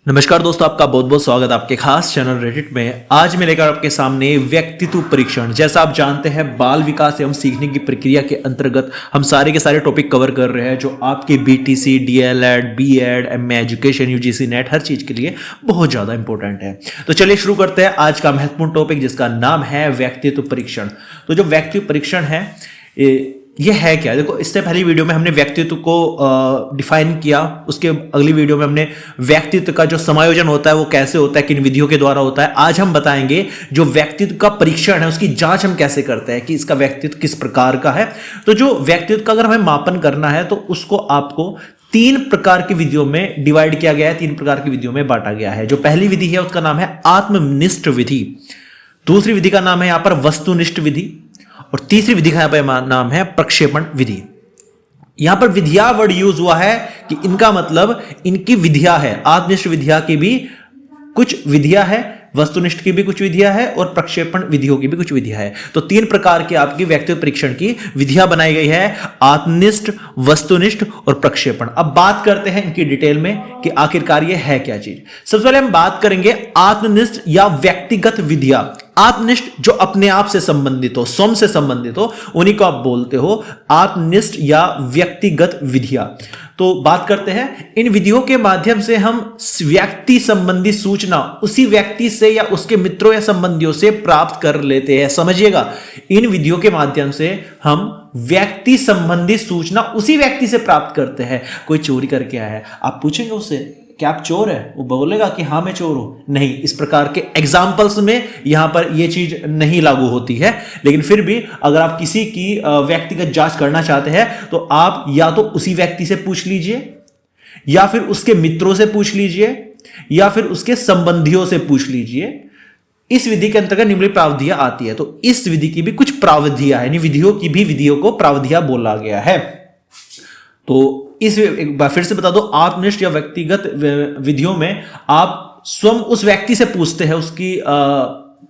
नमस्कार दोस्तों, आपका बहुत बहुत स्वागत है आपके खास चैनल रेडिट में। आज मैं लेकर आपके सामने व्यक्तित्व परीक्षण। जैसा आप जानते हैं, बाल विकास एवं सीखने की प्रक्रिया के अंतर्गत हम सारे के सारे टॉपिक कवर कर रहे हैं जो आपके BTC, DElEd, BEd, MA education, UGC NET हर चीज के लिए बहुत ज्यादा इंपॉर्टेंट है। तो चलिए शुरू करते हैं आज का महत्वपूर्ण टॉपिक, जिसका नाम है व्यक्तित्व परीक्षण। तो जो व्यक्तित्व परीक्षण है ये है क्या? देखो, इससे पहली वीडियो में हमने व्यक्तित्व को डिफाइन किया, उसके अगली वीडियो में हमने व्यक्तित्व का जो समायोजन होता है वो कैसे होता है, किन विधियों के द्वारा होता है। आज हम बताएंगे जो व्यक्तित्व का परीक्षण है उसकी जांच हम कैसे करते हैं कि इसका व्यक्तित्व किस प्रकार का है। तो जो व्यक्तित्व का अगर हमें मापन करना है तो उसको आपको 3 प्रकार की विधियों में डिवाइड किया गया है, 3 प्रकार की विधियों में बांटा गया है। जो पहली विधि है उसका नाम है आत्मनिष्ठ विधि, दूसरी विधि का नाम है यहां पर वस्तुनिष्ठ विधि, और तीसरी विधि का यहां पर नाम है प्रक्षेपण विधि। यहां पर विधिया वर्ड यूज हुआ है कि इनका मतलब इनकी विधियां है। आत्मनिष्ठ विधिया की भी कुछ विधियां है, वस्तुनिष्ठ की भी कुछ विधियां है, और प्रक्षेपण विधियों की भी कुछ विधियां है। तो 3 प्रकार की आपकी व्यक्तित्व परीक्षण की विधियां बनाई गई है, आत्मनिष्ठ, वस्तुनिष्ठ और प्रक्षेपण। अब बात करते हैं इनकी डिटेल में कि आखिरकार ये है क्या चीज। सबसे पहले हम बात करेंगे आत्मनिष्ठ या व्यक्तिगत विधियां। आत्मनिष्ठ जो अपने आप से संबंधित हो, स्वयं से संबंधित हो, उन्हीं को आप बोलते हो आत्मनिष्ठ या व्यक्तिगत विधियां। तो बात करते हैं इन विधियों के माध्यम से हम व्यक्ति संबंधी सूचना उसी व्यक्ति से या उसके मित्रों या संबंधियों से प्राप्त कर लेते हैं। समझिएगा, इन विधियों के माध्यम से हम व्यक्ति संबंधी सूचना उसी व्यक्ति से प्राप्त करते हैं। कोई चोरी करके आया है, आप पूछेंगे उससे क्या आप चोर है? वो बोलेगा कि हाँ मैं चोर हूं। नहीं, इस प्रकार के एग्जाम्पल्स में यहां पर यह चीज नहीं लागू होती है। लेकिन फिर भी अगर आप किसी की व्यक्तिगत जांच करना चाहते हैं तो आप या तो उसी व्यक्ति से पूछ लीजिए, या फिर उसके मित्रों से पूछ लीजिए, या फिर उसके संबंधियों से पूछ लीजिए। इस विधि के अंतर्गत निम्नलिखित प्रावधियां आती है। तो इस विधि की भी कुछ प्रावधियां है, विधियों की भी विधियों को प्रावधियां बोला गया है। तो इस एक बार फिर से बता दो, आत्मनिष्ठ या व्यक्तिगत विधियों में आप स्वयं उस व्यक्ति से पूछते हैं उसकी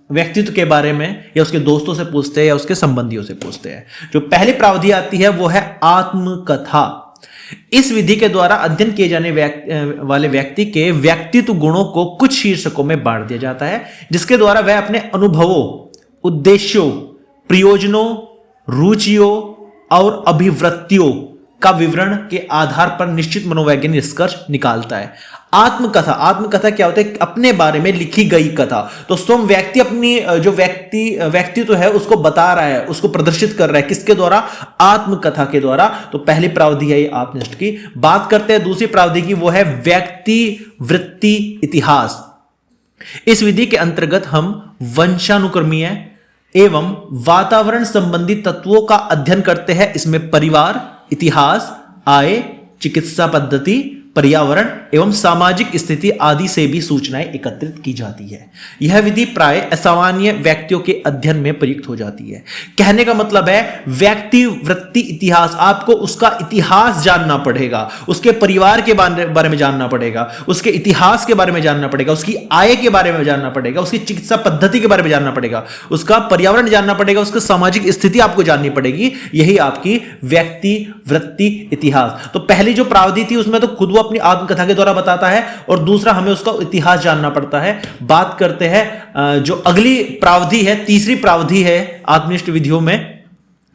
व्यक्तित्व के बारे में, या उसके दोस्तों से पूछते हैं, या उसके संबंधियों से पूछते हैं। जो पहली प्रावधि आती है वो है आत्मकथा। इस विधि के द्वारा अध्ययन किए जाने वाले व्यक्ति के व्यक्तित्व गुणों को कुछ शीर्षकों में बांट दिया जाता है, जिसके द्वारा वह अपने अनुभवों, उद्देश्यों, प्रयोजनों, रुचियों और अभिवृत्तियों का विवरण के आधार पर निश्चित मनोवैज्ञानिक निष्कर्ष निकालता है। आत्मकथा क्या होता है? अपने बारे में लिखी गई कथा। तो स्वयं व्यक्ति अपनी जो व्यक्तित्व है उसको बता रहा है, उसको प्रदर्शित कर रहा है। किसके द्वारा? आत्मकथा के द्वारा। तो पहली प्रावधि है ये आत्मनिष्ठ की। बात करते हैं दूसरी प्रावधि की, वो है व्यक्ति वृत्ति इतिहास। इस विधि के अंतर्गत हम वंशानुक्रमीय एवं वातावरण संबंधी तत्वों का अध्ययन करते हैं। इसमें परिवार, इतिहास, आय, चिकित्सा पद्धति, पर्यावरण एवं सामाजिक स्थिति आदि से भी सूचनाएं एकत्रित की जाती है। यह विधि प्राय असामान्य व्यक्तियों के अध्ययन में प्रयुक्त हो जाती है। कहने का मतलब है व्यक्ति वृत्ति इतिहास, आपको उसका इतिहास जानना पड़ेगा, उसके परिवार के बारे में जानना पड़ेगा, उसके इतिहास के बारे में जानना पड़ेगा, उसकी आय के बारे में जानना पड़ेगा, उसकी चिकित्सा पद्धति के बारे में जानना पड़ेगा, उसका पर्यावरण जानना पड़ेगा, उसकी सामाजिक स्थिति आपको जाननी पड़ेगी। यही आपकी व्यक्ति वृत्ति इतिहास। तो पहली जो प्रावधि थी उसमें तो खुद वो अपनी आत्मकथा के द्वारा बताता है, और दूसरा हमें उसका इतिहास जानना पड़ता है। बात करते हैं जो अगली प्रावधि है, तीसरी प्रावधि है आत्मनिष्ठ विधियों में,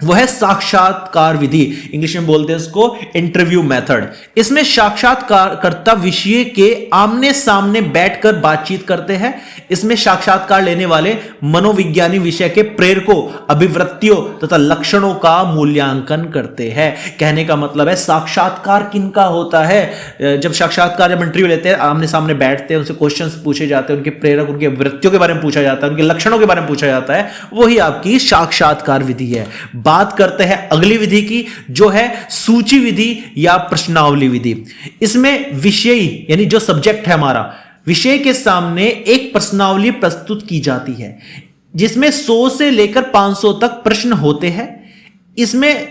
वो है साक्षात्कार विधि। इंग्लिश में बोलते हैं उसको इंटरव्यू मेथड। इसमें साक्षात्कारकर्ता विषय के आमने सामने बैठकर बातचीत करते हैं। इसमें साक्षात्कार लेने वाले मनोविज्ञानी विषय के प्रेरकों, अभिवृत्तियों तथा लक्षणों का मूल्यांकन करते हैं। कहने का मतलब है साक्षात्कार किनका होता है? जब साक्षात्कार, जब इंटरव्यू लेते हैं, आमने सामने बैठते हैं, उनसे क्वेश्चंस पूछे जाते हैं, उनके प्रेरक, उनके वृत्तियों के बारे में पूछा जाता है, उनके लक्षणों के बारे में पूछा जाता है, वही आपकी साक्षात्कार विधि है। बात करते हैं अगली विधि की, जो है सूची विधि या प्रश्नावली विधि। इसमें विषय यानी जो सब्जेक्ट है हमारा, विषय के सामने एक प्रश्नावली प्रस्तुत की जाती है, जिसमें 100 से लेकर 500 तक प्रश्न होते हैं। इसमें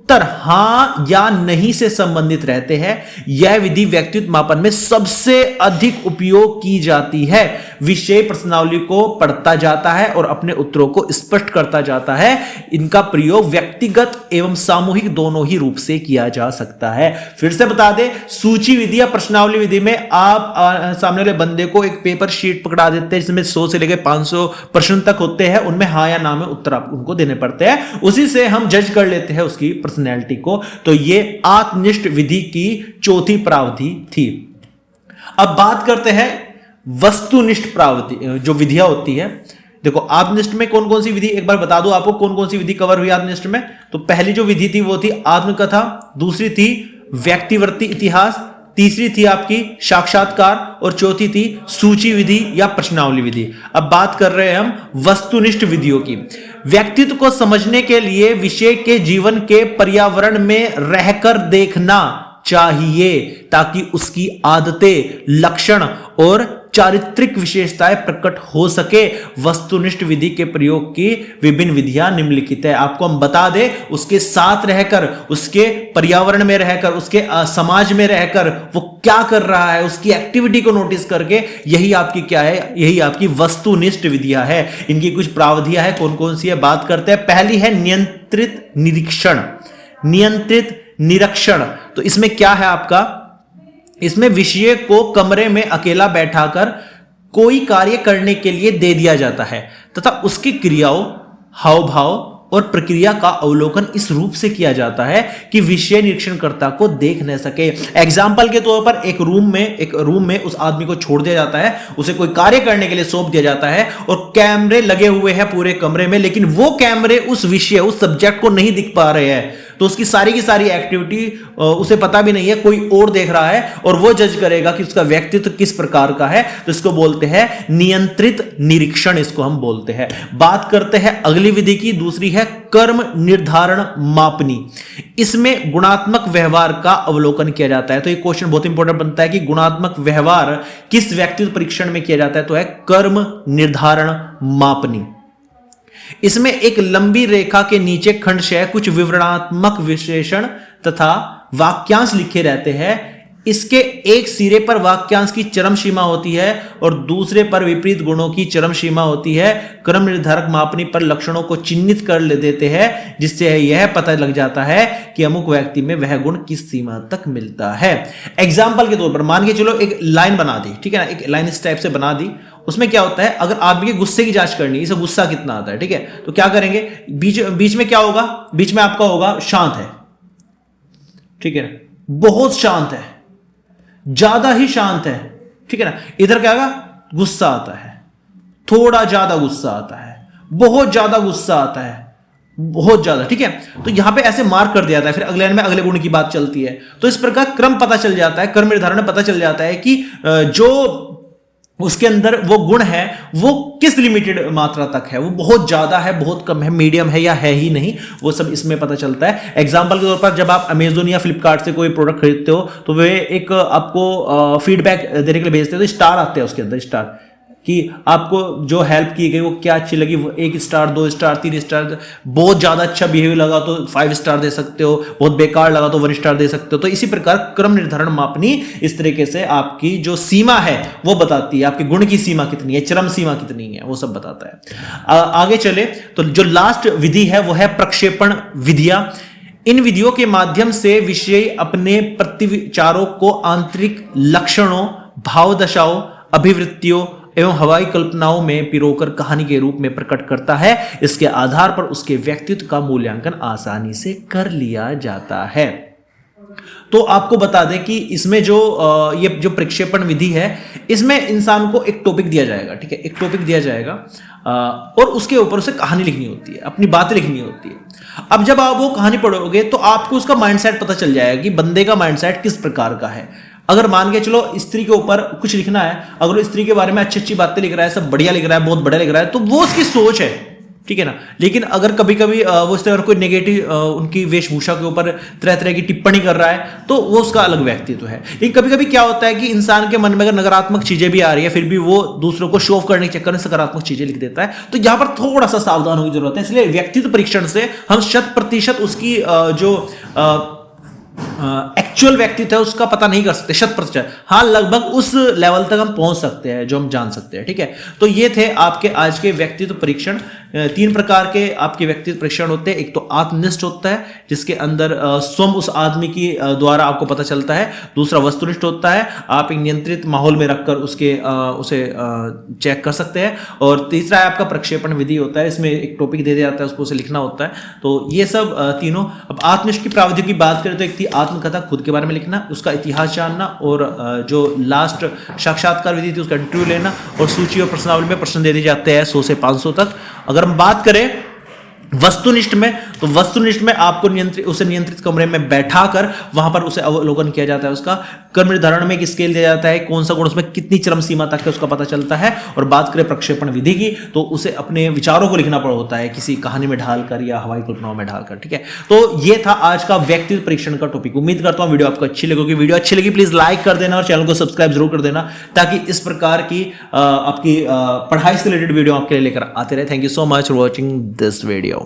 उत्तर हां या नहीं से संबंधित रहते हैं। यह विधि व्यक्तित्व मापन में सबसे अधिक उपयोग की जाती है। विषय प्रश्नावली को पढ़ता जाता है और अपने उत्तरों को स्पष्ट करता जाता है। इनका प्रयोग व्यक्तिगत एवं सामूहिक दोनों ही रूप से किया जा सकता है। फिर से बता दें, सूची विधि या प्रश्नावली विधि में आप सामने वाले बंदे को एक पेपर शीट पकड़ा देते हैं जिसमें 100 से लेकर 500 प्रश्न तक होते हैं, उनमें हाँ या ना में उत्तर आप उनको देने पड़ते हैं। उसी से हम जज कर लेते हैं उसकी पर्सनैलिटी को। तो ये आत्मनिष्ठ विधि की चौथी प्रावधि थी। अब बात करते हैं वस्तुनिष्ठ प्रावधि जो विधियां होती है। देखो आत्मनिष्ठ में कौन कौन सी विधि, एक बार बता दो आपको कौन कौन सी विधि कवर हुई आत्मनिष्ठ में। तो पहली जो विधि थी वो थी आत्मकथा, दूसरी थी व्यक्तिवर्ती इतिहास, तीसरी थी आपकी साक्षात्कार और चौथी थी सूची विधि या प्रश्नावली विधि। अब बात कर रहे हैं हम वस्तुनिष्ठ विधियों की। व्यक्तित्व को समझने के लिए विषय के जीवन के पर्यावरण में रहकर देखना चाहिए ताकि उसकी आदतें, लक्षण और चारित्रिक विशेषताएं प्रकट हो सके। वस्तुनिष्ठ विधि के प्रयोग की विभिन्न विधियां निम्नलिखित है। आपको हम बता दें, उसके साथ रहकर, उसके पर्यावरण में रहकर, उसके समाज में रहकर वो क्या कर रहा है, उसकी एक्टिविटी को नोटिस करके, यही आपकी क्या है, यही आपकी वस्तुनिष्ठ विधियां है। इनकी कुछ प्रावधियां है, कौन कौन सी है बात करते हैं। पहली है नियंत्रित निरीक्षण। नियंत्रित निरीक्षण, तो इसमें क्या है आपका, इसमें विषय को कमरे में अकेला बैठाकर कोई कार्य करने के लिए दे दिया जाता है तथा उसकी क्रियाओं, हाव भाव और प्रक्रिया का अवलोकन इस रूप से किया जाता है कि विषय निरीक्षणकर्ता को देख न सके। एग्जाम्पल के तौर पर एक रूम में उस आदमी को छोड़ दिया जाता है, उसे कोई कार्य करने के लिए सौंप दिया जाता है और कैमरे लगे हुए हैं पूरे कमरे में, लेकिन वो कैमरे उस विषय, उस सब्जेक्ट को नहीं दिख पा रहे हैं। तो उसकी सारी की सारी एक्टिविटी उसे पता भी नहीं है, कोई और देख रहा है और वो जज करेगा कि उसका व्यक्तित्व किस प्रकार का है। तो इसको बोलते हैं नियंत्रित निरीक्षण, इसको हम बोलते हैं। बात करते हैं अगली विधि की, दूसरी है कर्म निर्धारण मापनी। इसमें गुणात्मक व्यवहार का अवलोकन किया जाता है। तो ये क्वेश्चन बहुत इंपॉर्टेंट बनता है कि गुणात्मक व्यवहार किस व्यक्तित्व परीक्षण में किया जाता है, तो है कर्म निर्धारण मापनी। इसमें एक लंबी रेखा के नीचे खंडशः कुछ विवरणात्मक विश्लेषण तथा वाक्यांश लिखे रहते हैं। इसके एक सिरे पर वाक्यांश की चरम सीमा होती है और दूसरे पर विपरीत गुणों की चरम सीमा होती है। क्रम निर्धारक मापनी पर लक्षणों को चिन्हित कर ले देते हैं, जिससे यह पता लग जाता है कि अमुक व्यक्ति में वह गुण किस सीमा तक मिलता है। एग्जाम्पल के तौर पर मान के चलो एक लाइन बना दी, ठीक है ना, एक लाइन इस टाइप से बना दी। उसमें क्या होता है, अगर आदमी के गुस्से की जांच करनी है, इसे गुस्सा कितना आता है, ठीक है, तो क्या करेंगे, बीच में क्या होगा, बीच में आपका होगा शांत है, ठीक है, बहुत शांत है, ज्यादा ही शांत है, ठीक है ना। इधर क्या होगा, गुस्सा आता है, थोड़ा ज्यादा गुस्सा आता है, बहुत ज्यादा गुस्सा आता है, बहुत ज्यादा, ठीक है। तो यहां पे ऐसे मार्क कर दिया जाता है, फिर अगले लाइन में अगले गुण की बात चलती है। तो इस प्रकार क्रम पता चल जाता है, क्रम निर्धारण में पता चल जाता है कि जो उसके अंदर वो गुण है वो किस लिमिटेड मात्रा तक है, वो बहुत ज्यादा है, बहुत कम है, मीडियम है या है ही नहीं, वो सब इसमें पता चलता है। एग्जांपल के तौर पर जब आप अमेजोन या फ्लिपकार्ट से कोई प्रोडक्ट खरीदते हो तो वे एक आपको फीडबैक देने के लिए भेजते हैं, तो स्टार आते हैं उसके अंदर, स्टार कि आपको जो हेल्प की गई वो क्या अच्छी लगी, वो 1 स्टार, 2 स्टार, 3 स्टार, बहुत ज्यादा अच्छा बिहेवियर लगा तो 5 स्टार दे सकते हो, बहुत बेकार लगा तो 1 स्टार दे सकते हो। तो इसी प्रकार क्रम निर्धारण मापनी इस तरीके से आपकी जो सीमा है वो बताती है, आपके गुण की सीमा कितनी है, चरम सीमा कितनी है, वो सब बताता है। आगे चले तो जो लास्ट विधि है वो है प्रक्षेपण विधियां। इन विधियों के माध्यम से विषय अपने प्रतिविचारों को आंतरिक लक्षणों, भाव दशाओं, अभिवृत्तियों एवं हवाई कल्पनाओं में पिरोकर कहानी के रूप में प्रकट करता है। इसके आधार पर उसके व्यक्तित्व का मूल्यांकन आसानी से कर लिया जाता है। तो आपको बता दें कि इसमें ये जो प्रक्षेपण विधि है, इसमें इंसान को एक टॉपिक दिया जाएगा, ठीक है, एक टॉपिक दिया जाएगा और उसके ऊपर उसे कहानी लिखनी होती है, अपनी बातें लिखनी होती है। अब जब आप वो कहानी पढ़ोगे तो आपको उसका माइंडसेट पता चल जाएगा कि बंदे का माइंडसेट किस प्रकार का है। अगर मान के चलो स्त्री के ऊपर कुछ लिखना है, अगर वो स्त्री के बारे में अच्छी अच्छी बातें लिख रहा है, सब बढ़िया लिख रहा है, बहुत बढ़िया लिख रहा है, तो वो उसकी सोच है, ठीक है ना। लेकिन अगर कभी कभी वो इस तरह कोई नेगेटिव उनकी वेशभूषा के ऊपर तरह तरह की टिप्पणी कर रहा है तो वो उसका अलग व्यक्तित्व है। लेकिन कभी कभी क्या होता है कि इंसान के मन में अगर नकारात्मक चीजें भी आ रही है फिर भी वो दूसरों को शो ऑफ करने के चक्कर में सकारात्मक चीजें लिख देता है, तो यहां पर थोड़ा सा सावधान होने की जरूरत है। इसलिए व्यक्तित्व परीक्षण से हम 100% उसकी जो एक्चुअल व्यक्तित्व है उसका पता नहीं कर सकते 100%। हाँ, लगभग उस लेवल तक हम पहुंच सकते हैं जो हम जान सकते हैं, ठीक है। तो ये थे आपके आज के व्यक्तित्व परीक्षण। 3 प्रकार के आपके व्यक्तित्व परीक्षण होते हैं। एक तो आत्मनिष्ठ होता है जिसके अंदर स्वयं उस आदमी की द्वारा आपको पता चलता है। दूसरा वस्तुनिष्ठ होता है, आप एक नियंत्रित माहौल में रखकर उसे चेक कर सकते हैं। और तीसरा है आपका प्रक्षेपण विधि होता है, इसमें एक टॉपिक दे दिया जाता है उसको उसे लिखना होता है। तो ये सब तीनों। अब आत्मनिष्ठ की प्राविधिक की बात करें तो एक थी आत्मकथा, खुद के बारे में लिखना, उसका इतिहास जानना, और जो लास्ट साक्षात्कार विधि थी उसका इंटरव्यू लेना, और सूची और प्रश्नावली में प्रश्न दे दिए जाते हैं 100 से 500 तक। अगर हम बात करें वस्तुनिष्ठ में, तो वस्तुनिष्ठ में आपको उसे नियंत्रित कमरे में बैठाकर वहां पर उसे अवलोकन किया जाता है, उसका कर्म निर्धारण में एक स्केल दिया जाता है, कौन सा गुण उसमें कितनी चरम सीमा तक है उसका पता चलता है। और बात करें प्रक्षेपण विधि की तो उसे अपने विचारों को लिखना पड़ होता है किसी कहानी में ढालकर या हवाई कल्पनाओं में ढालकर, ठीक है। तो ये था आज का व्यक्तित्व परीक्षण का टॉपिक। उम्मीद करता हूं वीडियो आपको अच्छी लगेगी। वीडियो अच्छी लगी प्लीज लाइक कर देना और चैनल को सब्सक्राइब जरूर कर देना, ताकि इस प्रकार की आपकी पढ़ाई से रिलेटेड वीडियो आपके लिए लेकर आते रहे। Thank you so much for watching this video.